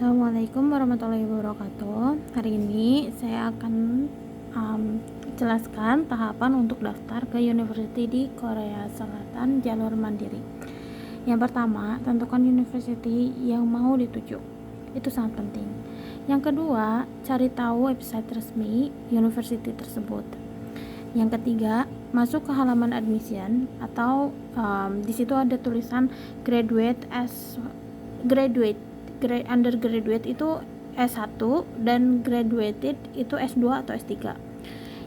Assalamualaikum warahmatullahi wabarakatuh. Hari ini saya akan jelaskan tahapan untuk daftar ke university di Korea Selatan jalur mandiri. Yang pertama, tentukan university yang mau dituju. Itu sangat penting. Yang kedua, cari tahu website resmi university tersebut. Yang ketiga, masuk ke halaman admission atau di situ ada tulisan undergraduate itu S1 dan graduated itu S2 atau S3.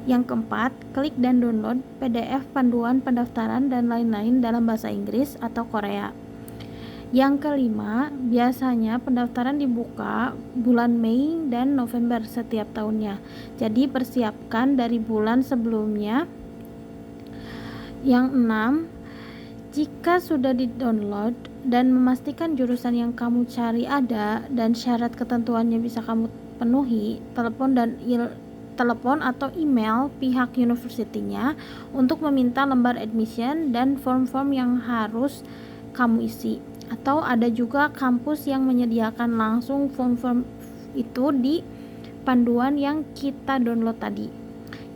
Yang keempat, klik dan download PDF panduan pendaftaran dan lain-lain dalam bahasa Inggris atau Korea. Yang kelima, biasanya pendaftaran dibuka bulan Mei dan November setiap tahunnya. Jadi persiapkan dari bulan sebelumnya. Yang enam, jika sudah di-download dan memastikan jurusan yang kamu cari ada dan syarat ketentuannya bisa kamu penuhi, telepon atau email pihak universitinya untuk meminta lembar admission dan form-form yang harus kamu isi. Atau ada juga kampus yang menyediakan langsung form-form itu di panduan yang kita download tadi.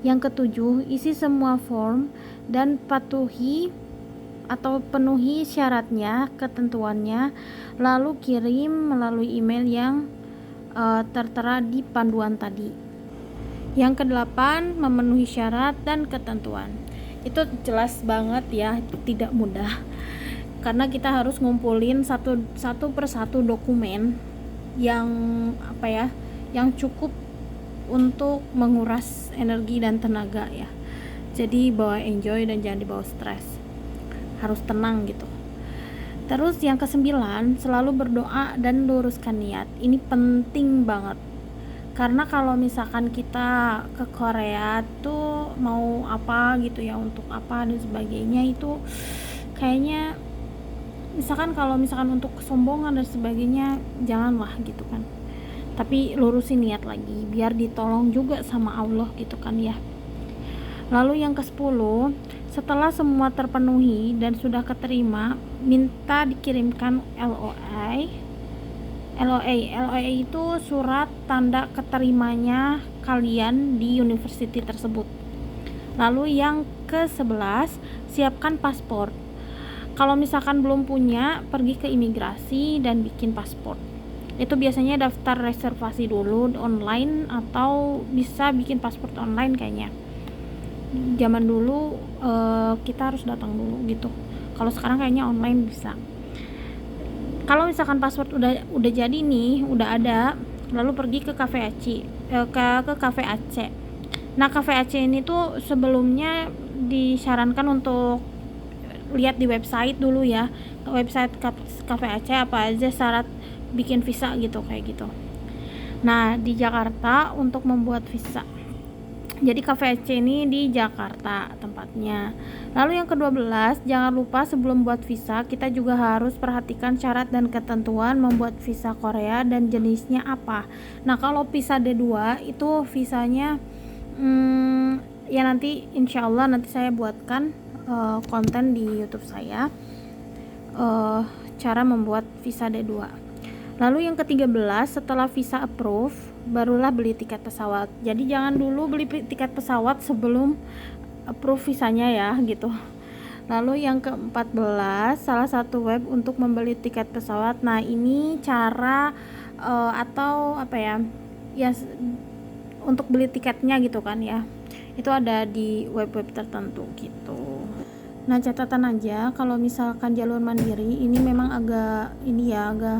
Yang ketujuh, isi semua form dan penuhi syaratnya, ketentuannya, lalu kirim melalui email yang tertera di panduan tadi. Yang kedelapan, memenuhi syarat dan ketentuan. Itu jelas banget ya, tidak mudah. Karena kita harus ngumpulin satu persatu dokumen yang yang cukup untuk menguras energi dan tenaga ya. Jadi bawa enjoy dan jangan dibawa stres. Harus tenang gitu. Terus yang kesembilan, selalu berdoa dan luruskan niat. Ini penting banget. Karena kalau misalkan kita ke Korea tuh mau apa gitu ya, untuk apa dan sebagainya, itu kayaknya kalau misalkan untuk kesombongan dan sebagainya janganlah gitu kan. Tapi lurusin niat lagi biar ditolong juga sama Allah gitu kan ya. Lalu yang ke-10, setelah semua terpenuhi dan sudah keterima, minta dikirimkan LOA. LOA itu surat tanda keterimanya kalian di university tersebut. Lalu yang ke-11, siapkan paspor. Kalau misalkan belum punya, pergi ke imigrasi dan bikin paspor. Itu biasanya daftar reservasi dulu online atau bisa bikin paspor online kayaknya. Zaman dulu kita harus datang dulu gitu. Kalau sekarang kayaknya online bisa. Kalau misalkan paspor udah jadi nih, udah ada, lalu pergi ke Cafe Aceh. Ke Cafe Aceh. Nah, Cafe Aceh ini tuh sebelumnya disarankan untuk lihat di website dulu ya. Website Cafe Aceh apa aja syarat bikin visa gitu kayak gitu. Nah, di Jakarta untuk membuat visa. Jadi Cafe Aceh ini di Jakarta tempatnya. Lalu yang ke-12, jangan lupa sebelum buat visa kita juga harus perhatikan syarat dan ketentuan membuat visa Korea dan jenisnya apa. Nah, kalau visa D2 itu visanya ya nanti insyaallah nanti saya buatkan konten di YouTube saya cara membuat visa D2. Lalu yang ke-13, setelah visa approve, barulah beli tiket pesawat. Jadi jangan dulu beli tiket pesawat sebelum approve visanya ya gitu. Lalu yang ke-14, salah satu web untuk membeli tiket pesawat. Nah, ini cara untuk beli tiketnya gitu kan ya. Itu ada di web-web tertentu gitu. Nah, catatan aja kalau misalkan jalur mandiri ini memang agak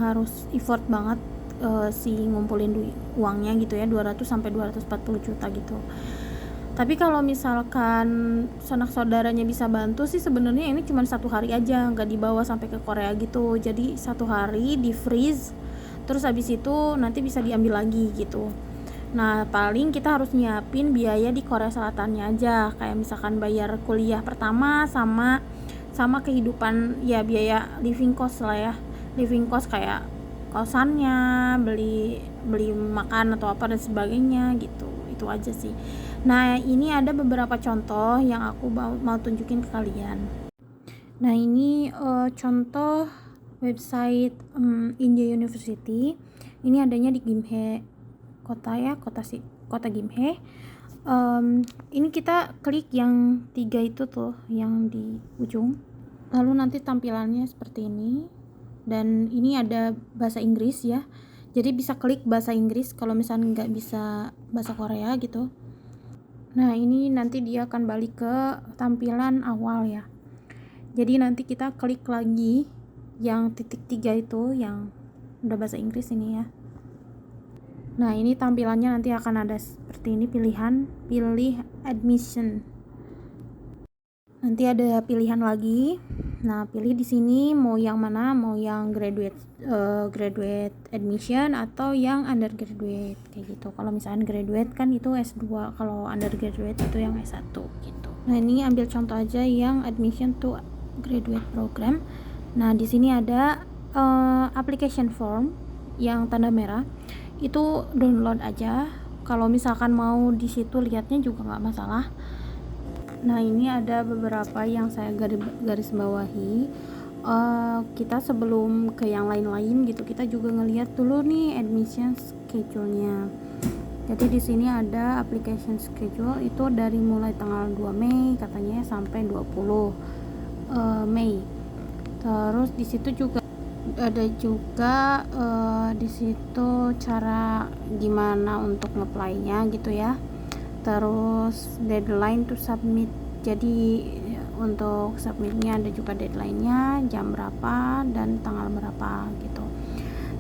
harus effort banget ngumpulin uangnya gitu ya, 200 sampai 240 juta gitu. Tapi kalau misalkan sanak saudaranya bisa bantu sih sebenarnya ini cuma 1 hari aja, nggak dibawa sampai ke Korea gitu. Jadi 1 hari di freeze, terus habis itu nanti bisa diambil lagi gitu. Nah, paling kita harus nyiapin biaya di Korea Selatannya aja, kayak misalkan bayar kuliah pertama sama kehidupan ya, biaya living cost lah ya. Living cost kayak kosannya, beli makan atau apa dan sebagainya gitu. Itu aja sih. Nah, ini ada beberapa contoh yang aku mau tunjukin ke kalian. Nah, ini contoh website India University. Ini adanya di Gimhae kota ya, kota Gimhae. Ini kita klik yang 3 itu tuh yang di ujung, lalu nanti tampilannya seperti ini, dan ini ada bahasa Inggris ya, jadi bisa klik bahasa Inggris kalau misalnya nggak bisa bahasa Korea gitu. Nah ini nanti dia akan balik ke tampilan awal ya, jadi nanti kita klik lagi yang titik 3 itu yang udah bahasa Inggris ini ya. Nah ini tampilannya nanti akan ada seperti ini, pilih admission, nanti ada pilihan lagi. Nah pilih di sini mau yang mana, mau yang graduate admission atau yang undergraduate kayak gitu. Kalau misalnya graduate kan itu S2, kalau undergraduate itu yang S1 gitu. Nah ini ambil contoh aja yang admission to graduate program. Nah di sini ada application form yang tanda merah, itu download aja. Kalau misalkan mau di situ lihatnya juga nggak masalah. Nah ini ada beberapa yang saya garis bawahi. Kita sebelum ke yang lain-lain gitu, kita juga ngelihat dulu nih admission schedule-nya. Jadi di sini ada application schedule itu dari mulai tanggal 2 Mei katanya sampai 20 Mei. Terus di situ juga ada juga di situ cara gimana untuk nge-apply-nya gitu ya. Terus deadline to submit, jadi untuk submitnya ada juga deadline-nya, jam berapa dan tanggal berapa gitu.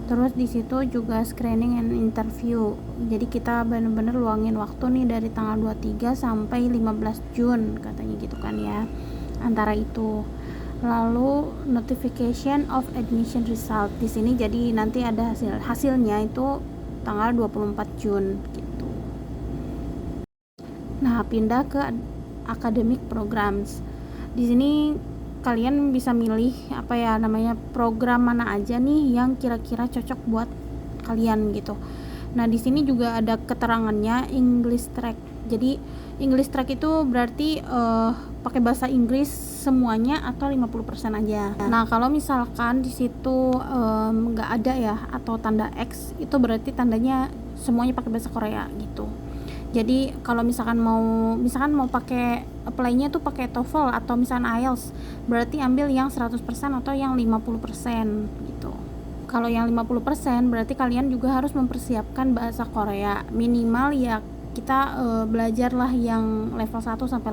Terus di situ juga screening and interview, jadi kita bener-bener luangin waktu nih dari tanggal 23 sampai 15 Jun katanya gitu kan ya, antara itu. Lalu notification of admission result di sini, jadi nanti ada hasilnya itu tanggal 24 Jun gitu. Nah, pindah ke academic programs. Di sini kalian bisa milih apa ya namanya, program mana aja nih yang kira-kira cocok buat kalian gitu. Nah, di sini juga ada keterangannya English track. Jadi English track itu berarti pakai bahasa Inggris semuanya atau 50% aja. Nah, kalau misalkan di situ nggak ada ya atau tanda X, itu berarti tandanya semuanya pakai bahasa Korea gitu. Jadi kalau misalkan mau pakai apply-nya tuh pakai TOEFL atau misalkan IELTS, berarti ambil yang 100% atau yang 50% gitu. Kalau yang 50% berarti kalian juga harus mempersiapkan bahasa Korea. Minimal ya kita belajarlah yang level 1 sampai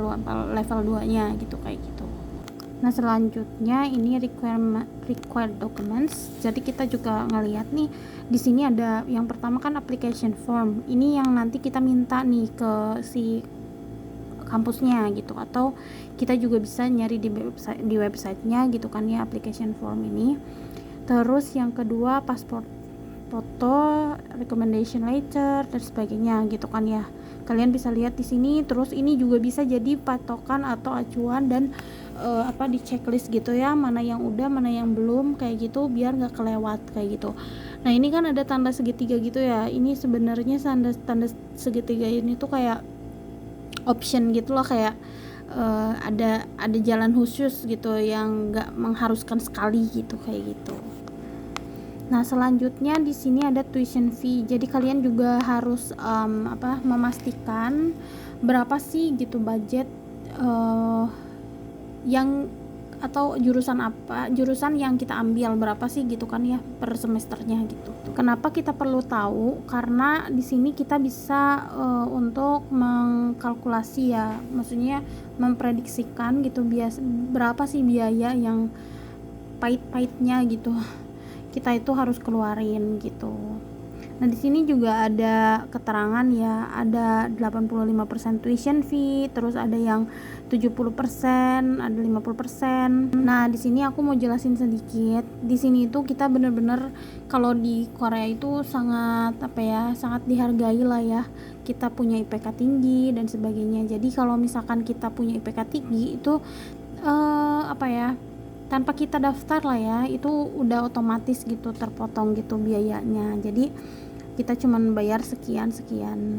level 2-nya gitu, kayak gitu. Nah, selanjutnya ini required documents. Jadi kita juga ngelihat nih di sini ada yang pertama kan application form. Ini yang nanti kita minta nih ke si kampusnya gitu, atau kita juga bisa nyari di websitenya gitu kan ya, application form ini. Terus yang kedua passport foto, recommendation letter dan sebagainya gitu kan ya. Kalian bisa lihat di sini. Terus ini juga bisa jadi patokan atau acuan dan di checklist gitu ya, mana yang udah mana yang belum kayak gitu, biar nggak kelewat kayak gitu. Nah ini kan ada tanda segitiga gitu ya, ini sebenarnya tanda segitiga ini tuh kayak option gitu loh, kayak ada jalan khusus gitu yang nggak mengharuskan sekali gitu, kayak gitu. Nah selanjutnya di sini ada tuition fee. Jadi kalian juga harus memastikan berapa sih gitu budget yang atau jurusan yang kita ambil berapa sih gitu kan ya per semesternya gitu. Kenapa kita perlu tahu? Karena di sini kita bisa untuk mengkalkulasi ya, maksudnya memprediksikan gitu berapa sih biaya yang pahit-pahitnya gitu kita itu harus keluarin gitu. Nah di sini juga ada keterangan ya, ada 85% tuition fee, terus ada yang 70%, ada 50%. Nah di sini aku mau jelasin sedikit. Di sini itu kita bener-bener kalau di Korea itu sangat sangat dihargai lah ya. Kita punya IPK tinggi dan sebagainya. Jadi kalau misalkan kita punya IPK tinggi itu tanpa kita daftar lah ya, itu udah otomatis gitu terpotong gitu biayanya. Jadi kita cuman bayar sekian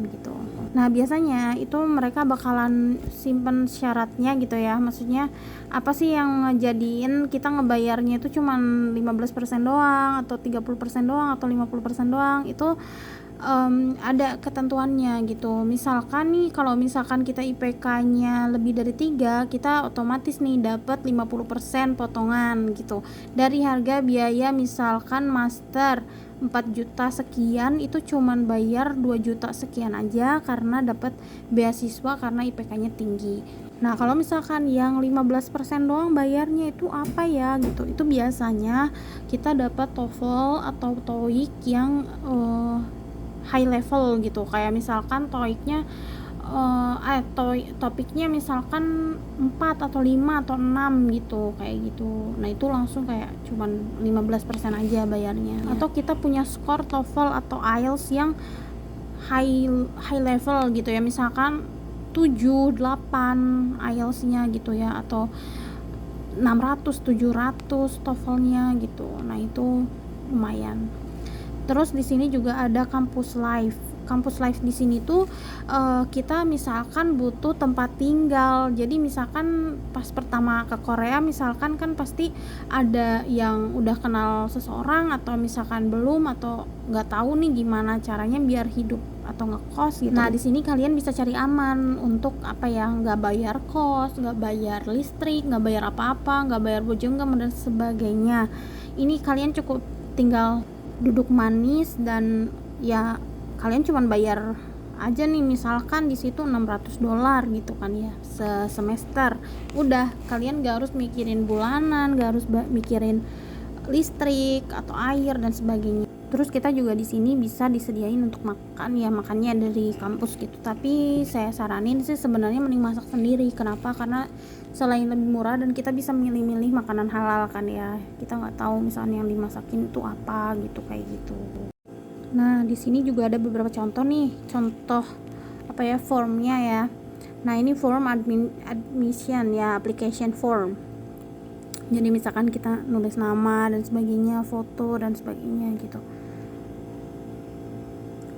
gitu. Nah biasanya itu mereka bakalan simpen syaratnya gitu ya, maksudnya apa sih yang ngejadiin kita ngebayarnya itu cuman 15% doang atau 30% doang atau 50% doang. Itu ada ketentuannya gitu. Misalkan nih, kalau misalkan kita IPK-nya lebih dari 3, kita otomatis nih dapat 50% potongan gitu. Dari harga biaya misalkan master 4 juta sekian, itu cuman bayar 2 juta sekian aja karena dapat beasiswa karena IPK-nya tinggi. Nah, kalau misalkan yang 15% doang bayarnya itu apa ya gitu. Itu biasanya kita dapat TOEFL atau TOEIC yang high level gitu, kayak misalkan TOEIC-nya topiknya misalkan 4 atau 5 atau 6 gitu, kayak gitu. Nah itu langsung kayak cuman 15% aja bayarnya ya. Atau kita punya skor TOEFL atau IELTS yang high level gitu ya, misalkan 7, 8 IELTS-nya gitu ya, atau 600, 700 TOEFL-nya gitu. Nah itu lumayan. Terus di sini juga ada kampus life. Kampus life di sini tuh kita misalkan butuh tempat tinggal. Jadi misalkan pas pertama ke Korea misalkan kan pasti ada yang udah kenal seseorang atau misalkan belum, atau nggak tahu nih gimana caranya biar hidup atau ngekos gitu. Nah di sini kalian bisa cari aman untuk apa ya, nggak bayar kos, nggak bayar listrik, nggak bayar apa-apa, nggak bayar bojonggam dan sebagainya. Ini kalian cukup tinggal duduk manis dan ya kalian cuman bayar aja nih, misalkan di situ $600 gitu kan ya semester. Udah, kalian gak harus mikirin bulanan, gak harus mikirin listrik atau air dan sebagainya. Terus kita juga di sini bisa disediain untuk makan ya, makannya dari kampus gitu. Tapi saya saranin sih sebenarnya mending masak sendiri. Kenapa? Karena selain lebih murah dan kita bisa milih-milih makanan halal kan ya. Kita nggak tahu misalnya yang dimasakin itu apa gitu, kayak gitu. Nah di sini juga ada beberapa contoh nih, contoh apa ya, formnya ya. Nah ini form admission ya, application form. Jadi misalkan kita nulis nama dan sebagainya, foto dan sebagainya gitu.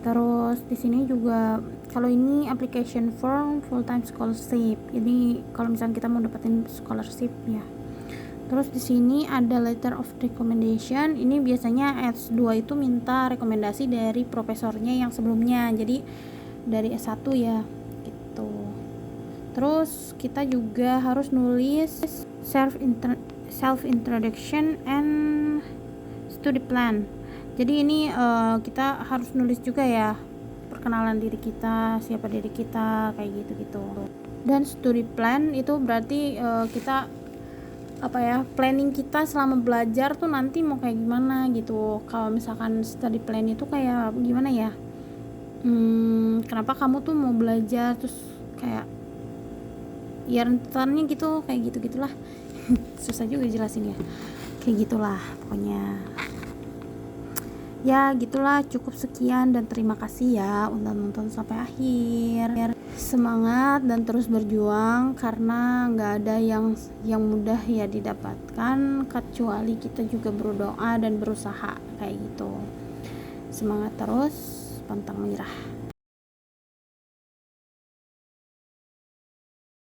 Terus di sini juga kalau ini application form full time scholarship. Jadi kalau misalnya kita mau dapetin scholarship ya. Terus di sini ada letter of recommendation. Ini biasanya S2 itu minta rekomendasi dari profesornya yang sebelumnya. Jadi dari S1 ya gitu. Terus kita juga harus nulis self introduction and study plan. Jadi ini kita harus nulis juga ya, perkenalan diri kita, siapa diri kita, kayak gitu. Dan study plan itu berarti kita apa ya, planning kita selama belajar tuh nanti mau kayak gimana gitu. Kalau misalkan study plan itu kayak gimana ya, kenapa kamu tuh mau belajar, terus kayak ya rentannya gitu, kayak gitulah. Susah juga jelasin ya, kayak gitulah pokoknya. Ya gitulah, cukup sekian dan terima kasih ya udah nonton sampai akhir. Semangat dan terus berjuang, karena nggak ada yang mudah ya didapatkan, kecuali kita juga berdoa dan berusaha kayak gitu. Semangat terus, pantang menyerah.